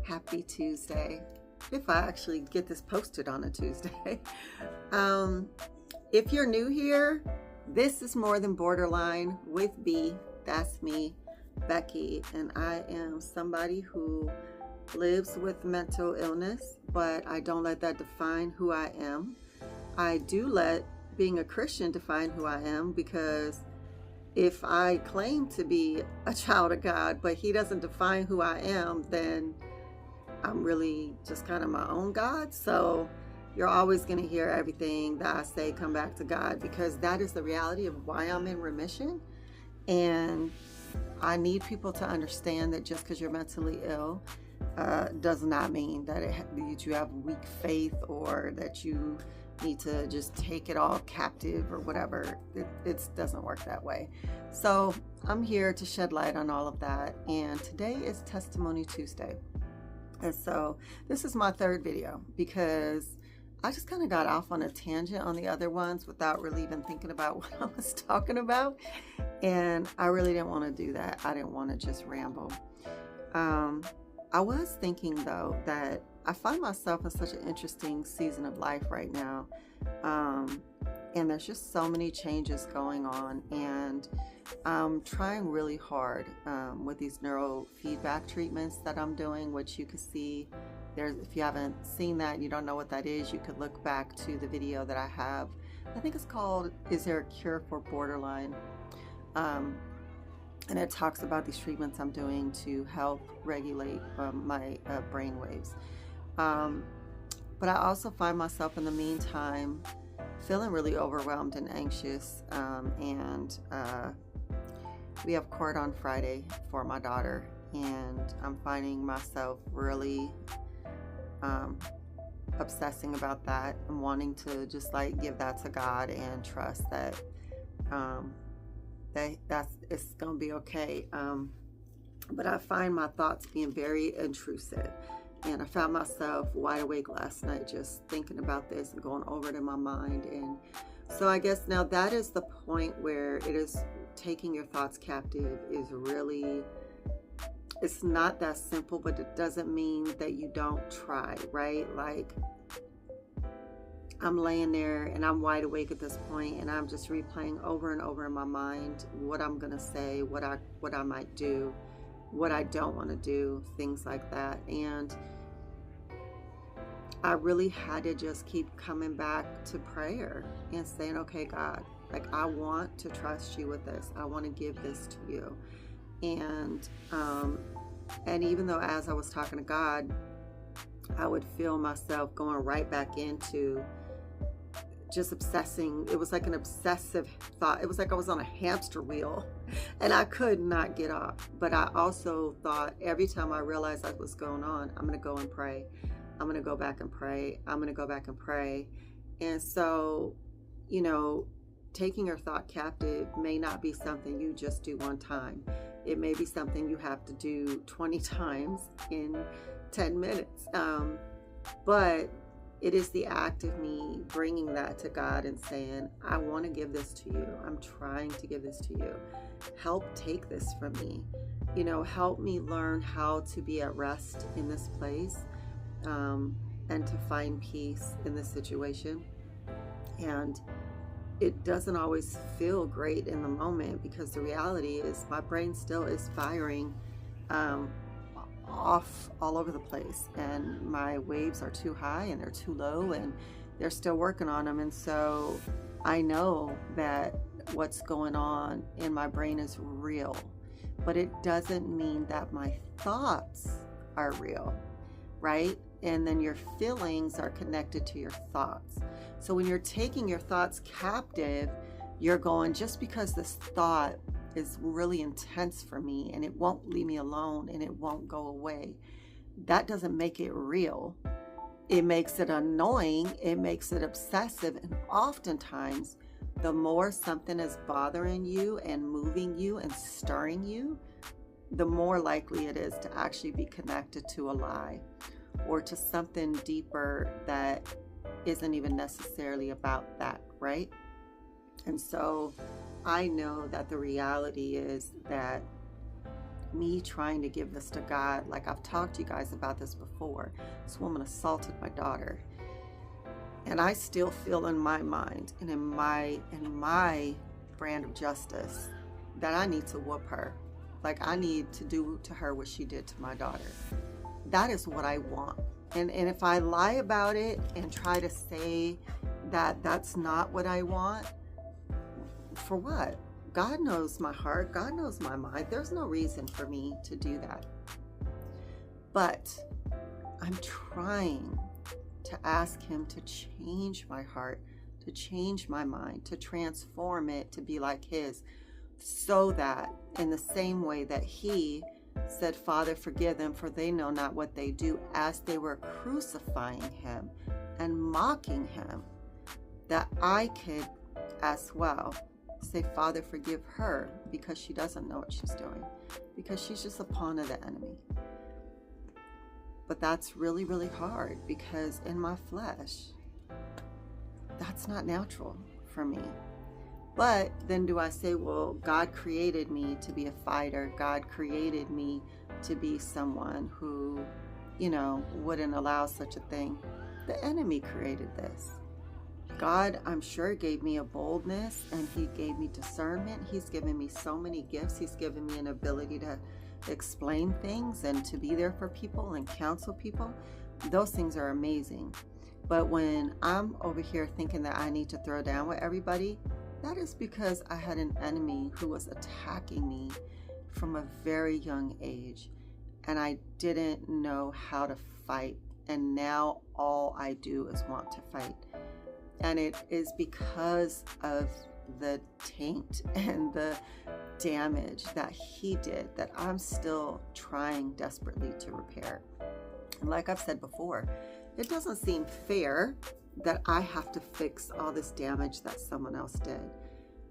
Happy Tuesday. If I actually get this posted on a Tuesday. If you're new here, this is More Than Borderline with B. That's me, Becky, and I am somebody who lives with mental illness, but I don't let that define who I am. I do let being a Christian define who I am, because if I claim to be a child of God, but He doesn't define who I am, then I'm really just kind of my own God. So you're always going to hear everything that I say come back to God, because that is the reality of why I'm in remission. And I need people to understand that just because you're mentally ill does not mean that you have weak faith, or that you need to just take it all captive or whatever. It doesn't work that way. So I'm here to shed light on all of that. And today is Testimony Tuesday. And so this is my third video, because I just kind of got off on a tangent on the other ones without really even thinking about what I was talking about. And I really didn't want to do that. I didn't want to just ramble. I was thinking, though, that I find myself in such an interesting season of life right now. And there's just so many changes going on. And I'm trying really hard with these neurofeedback treatments that I'm doing, which you can see there. If you haven't seen that, you don't know what that is, you could look back to the video that I have. I think it's called, Is There a Cure for Borderline? And it talks about these treatments I'm doing to help regulate my brain waves. But I also find myself in the meantime feeling really overwhelmed and anxious. And we have court on Friday for my daughter, and I'm finding myself really obsessing about that. I'm wanting to just like give that to God and trust that it's gonna be okay. But I find my thoughts being very intrusive, and I found myself wide awake last night just thinking about this and going over it in my mind. And so I guess now that is the point where it is taking your thoughts captive is really, it's not that simple, but it doesn't mean that you don't try, right? Like, I'm laying there and I'm wide awake at this point, and I'm just replaying over and over in my mind what I'm gonna say, what I might do, what I don't want to do, things like that. And I really had to just keep coming back to prayer and saying, okay, God, like, I want to trust you with this. I want to give this to you. And even though as I was talking to God, I would feel myself going right back into just obsessing. It was like an obsessive thought. It was like I was on a hamster wheel and I could not get off. But I also thought, every time I realized that was going on, I'm going to go and pray. I'm going to go back and pray. I'm going to go back and pray. And so, you know, taking your thought captive may not be something you just do one time. It may be something you have to do 20 times in 10 minutes. But it is the act of me bringing that to God and saying, I want to give this to you. I'm trying to give this to you. Help take this from me. You know, help me learn how to be at rest in this place, and to find peace in this situation. And it doesn't always feel great in the moment, because the reality is my brain still is firing off all over the place, and my waves are too high and they're too low, and they're still working on them. And so I know that what's going on in my brain is real, but it doesn't mean that my thoughts are real, right? And then your feelings are connected to your thoughts. So when you're taking your thoughts captive, you're going, just because this thought is really intense for me and it won't leave me alone and it won't go away, that doesn't make it real. It makes it annoying. It makes it obsessive. And oftentimes, the more something is bothering you and moving you and stirring you, the more likely it is to actually be connected to a lie or to something deeper that isn't even necessarily about that, right? And so I know that the reality is that me trying to give this to God, like I've talked to you guys about this before, this woman assaulted my daughter. And I still feel in my mind and in my brand of justice that I need to whoop her. Like I need to do to her what she did to my daughter. That is what I want. And if I lie about it and try to say that that's not what I want, for what? God knows my heart. God knows my mind. There's no reason for me to do that. But I'm trying to ask him to change my heart, to change my mind, to transform it to be like his, so that in the same way that he said, Father, forgive them, for they know not what they do, as they were crucifying him and mocking him, that I could as well say, Father, forgive her, because she doesn't know what she's doing, because she's just a pawn of the enemy. But that's really, really hard, because in my flesh, that's not natural for me. But then do I say, well, God created me to be a fighter. God created me to be someone who, wouldn't allow such a thing. The enemy created this. God, I'm sure, gave me a boldness, and he gave me discernment. He's given me so many gifts. He's given me an ability to explain things and to be there for people and counsel people. Those things are amazing. But when I'm over here thinking that I need to throw down with everybody, that is because I had an enemy who was attacking me from a very young age, and I didn't know how to fight. And now all I do is want to fight. And it is because of the taint and the damage that he did that I'm still trying desperately to repair. And like I've said before, it doesn't seem fair that I have to fix all this damage that someone else did.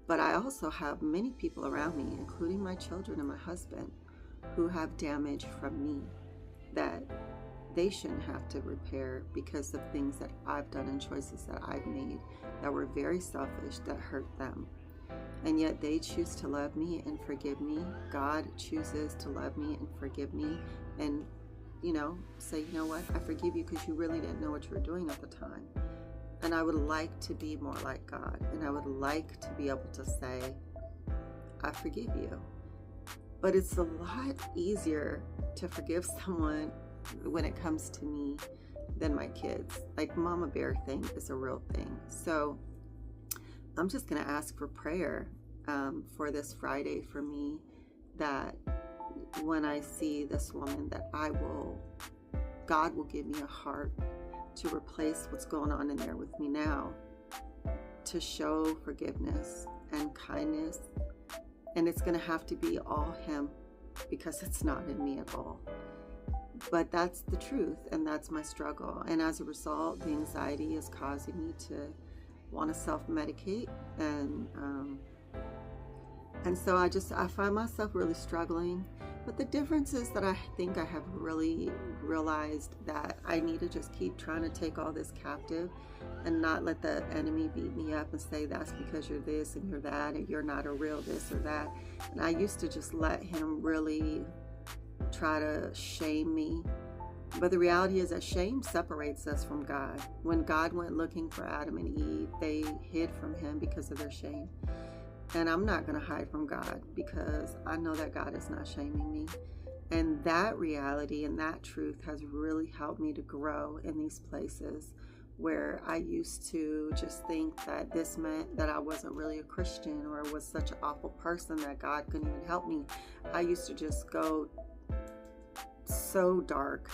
But I also have many people around me, including my children and my husband, who have damage from me that they shouldn't have to repair because of things that I've done and choices that I've made that were very selfish, that hurt them. And yet they choose to love me and forgive me. God chooses to love me and forgive me and, say, you know what, I forgive you because you really didn't know what you were doing at the time. And I would like to be more like God. And I would like to be able to say, I forgive you. But it's a lot easier to forgive someone when it comes to me than my kids. Like Mama Bear thing is a real thing. So I'm just going to ask for prayer for this Friday for me, that when I see this woman, that God will give me a heart to replace what's going on in there with me now, to show forgiveness and kindness. And it's going to have to be all him, because it's not in me at all. But that's the truth, and that's my struggle. And as a result, the anxiety is causing me to want to self-medicate, and so I find myself really struggling. But the difference is that I think I have really realized that I need to just keep trying to take all this captive and not let the enemy beat me up and say, that's because you're this and you're that and you're not a real this or that. And I used to just let him really try to shame me. But the reality is that shame separates us from God. When God went looking for Adam and Eve, they hid from him because of their shame. And I'm not going to hide from God, because I know that God is not shaming me. And that reality and that truth has really helped me to grow in these places where I used to just think that this meant that I wasn't really a Christian or was such an awful person that God couldn't even help me. I used to just go so dark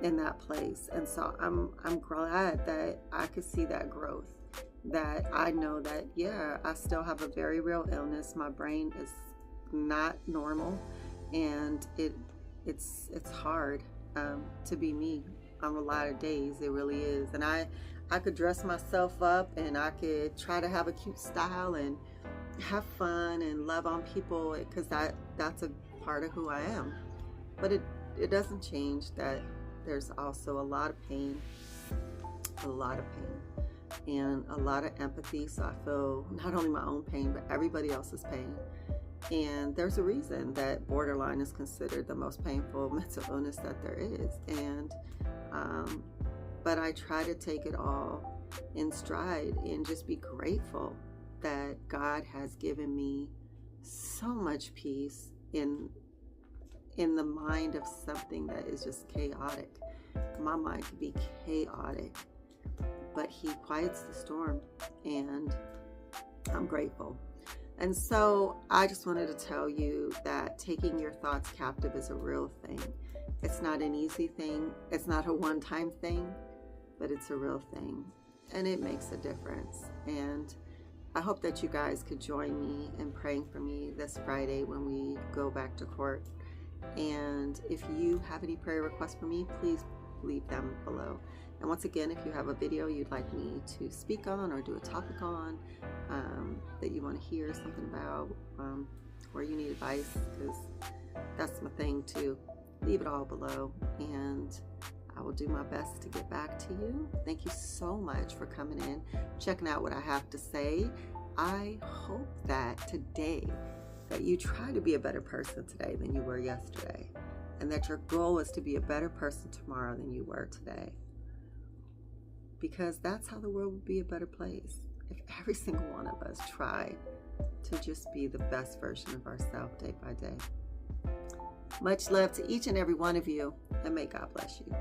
in that place. And so I'm glad that I could see that growth, that I know that, yeah, I still have a very real illness. My brain is not normal, and it's hard to be me on a lot of days. It really is. And I could dress myself up, and I could try to have a cute style and have fun and love on people, because that's a part of who I am. But it doesn't change that there's also a lot of pain, a lot of pain. and a lot of empathy. So I feel not only my own pain, but everybody else's pain. And there's a reason that borderline is considered the most painful mental illness that there is. And, but I try to take it all in stride and just be grateful that God has given me so much peace in the mind of something that is just chaotic. My mind can be chaotic, but He quiets the storm, and I'm grateful. And so I just wanted to tell you that taking your thoughts captive is a real thing. It's not an easy thing. It's not a one-time thing, but it's a real thing, and it makes a difference. And I hope that you guys could join me in praying for me this Friday when we go back to court. And if you have any prayer requests for me, please leave them below. And once again, if you have a video you'd like me to speak on or do a topic on, that you want to hear something about, or you need advice, because that's my thing too, leave it all below, and I will do my best to get back to you. Thank you so much for coming in, checking out what I have to say. I hope that today, that you try to be a better person today than you were yesterday, and that your goal is to be a better person tomorrow than you were today. Because that's how the world would be a better place, if every single one of us try to just be the best version of ourselves day by day. Much love to each and every one of you, and may God bless you.